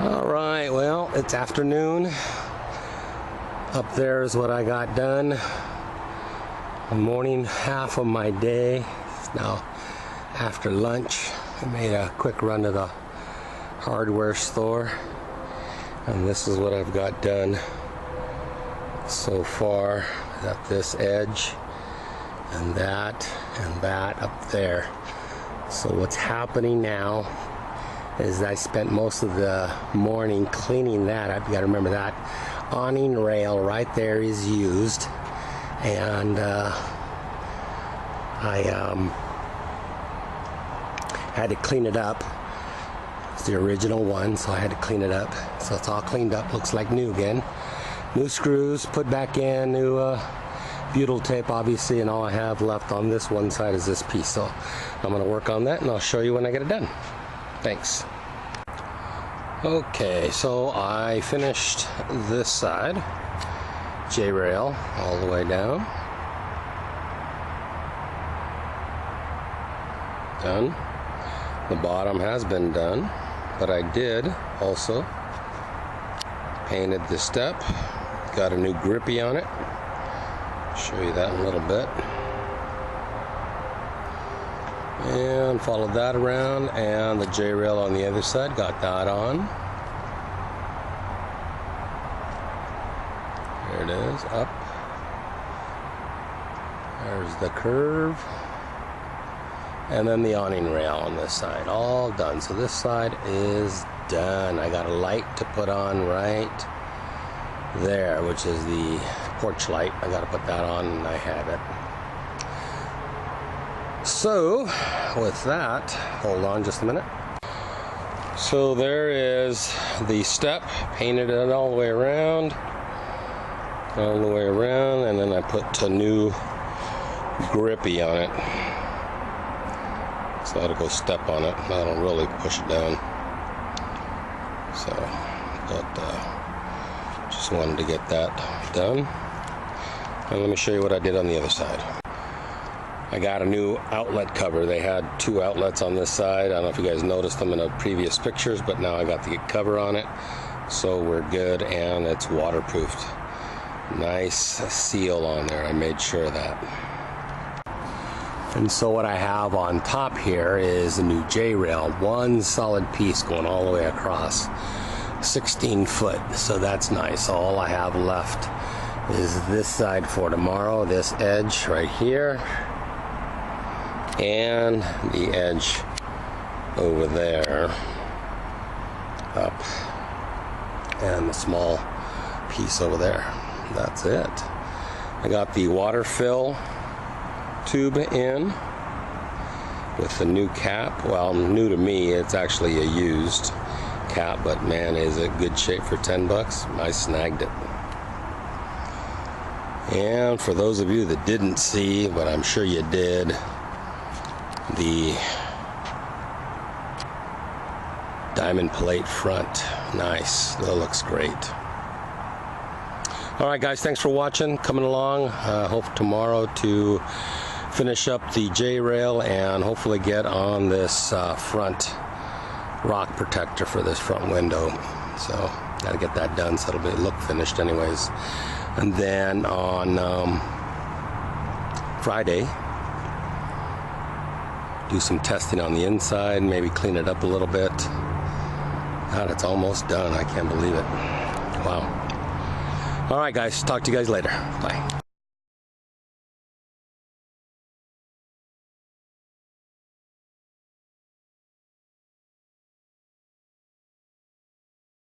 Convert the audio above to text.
All right, well, it's afternoon. Up there is what I got done. The morning half of my day. It's now after lunch. I made a quick run to the hardware store, and this is what I've got done so far. Got this edge and that up there. So what's happening now is I spent most of the morning cleaning that. I've got to remember that awning rail right there is used, and I had to clean it up. It's the original one, so I had to clean it up. So it's all cleaned up, looks like new again. New screws put back in, new butyl tape obviously, and all I have left on this one side is this piece. So I'm going to work on that and I'll show you when I get it done. Thanks. Okay, so I finished this side, J-rail all the way down. Done. The bottom has been done, but I did also painted the step. Got a new grippy on it. Show you that in a little bit. And followed that around, and the J-rail on the other side, got that on. There it is, up. There's the curve. And then the awning rail on this side, all done. So this side is done. I got a light to put on right there, which is the porch light. I got to put that on, and I have it. So with that, hold on just a minute. So there is the step, painted it all the way around, and then I put a new grippy on it. So that'll go step on it. That'll really push it down. So, but just wanted to get that done. And let me show you what I did on the other side. I got a new outlet cover. They had two outlets on this side. I don't know if you guys noticed them in the previous pictures, but now I got the cover on it. So we're good, and it's waterproofed. Nice seal on there. I made sure of that. And so what I have on top here is a new J-rail, one solid piece going all the way across, 16 foot. So that's nice. All I have left is this side for tomorrow, this edge right here, and the edge over there, up, and the small piece over there. That's it. I got the water fill tube in with the new cap. Well, new to me, it's actually a used cap, but man, is it good shape for 10 bucks. I snagged it. And for those of you that didn't see, but I'm sure you did, the diamond plate front. Nice. That looks great. All right, guys, thanks for watching. Coming along. Hope tomorrow to finish up the J-rail and hopefully get on this front rock protector for this front window. So gotta get that done so it'll look finished anyways. And then on Friday, do some testing on the inside, maybe clean it up a little bit. God, it's almost done. I can't believe it. Wow. All right, guys, talk to you guys later. Bye.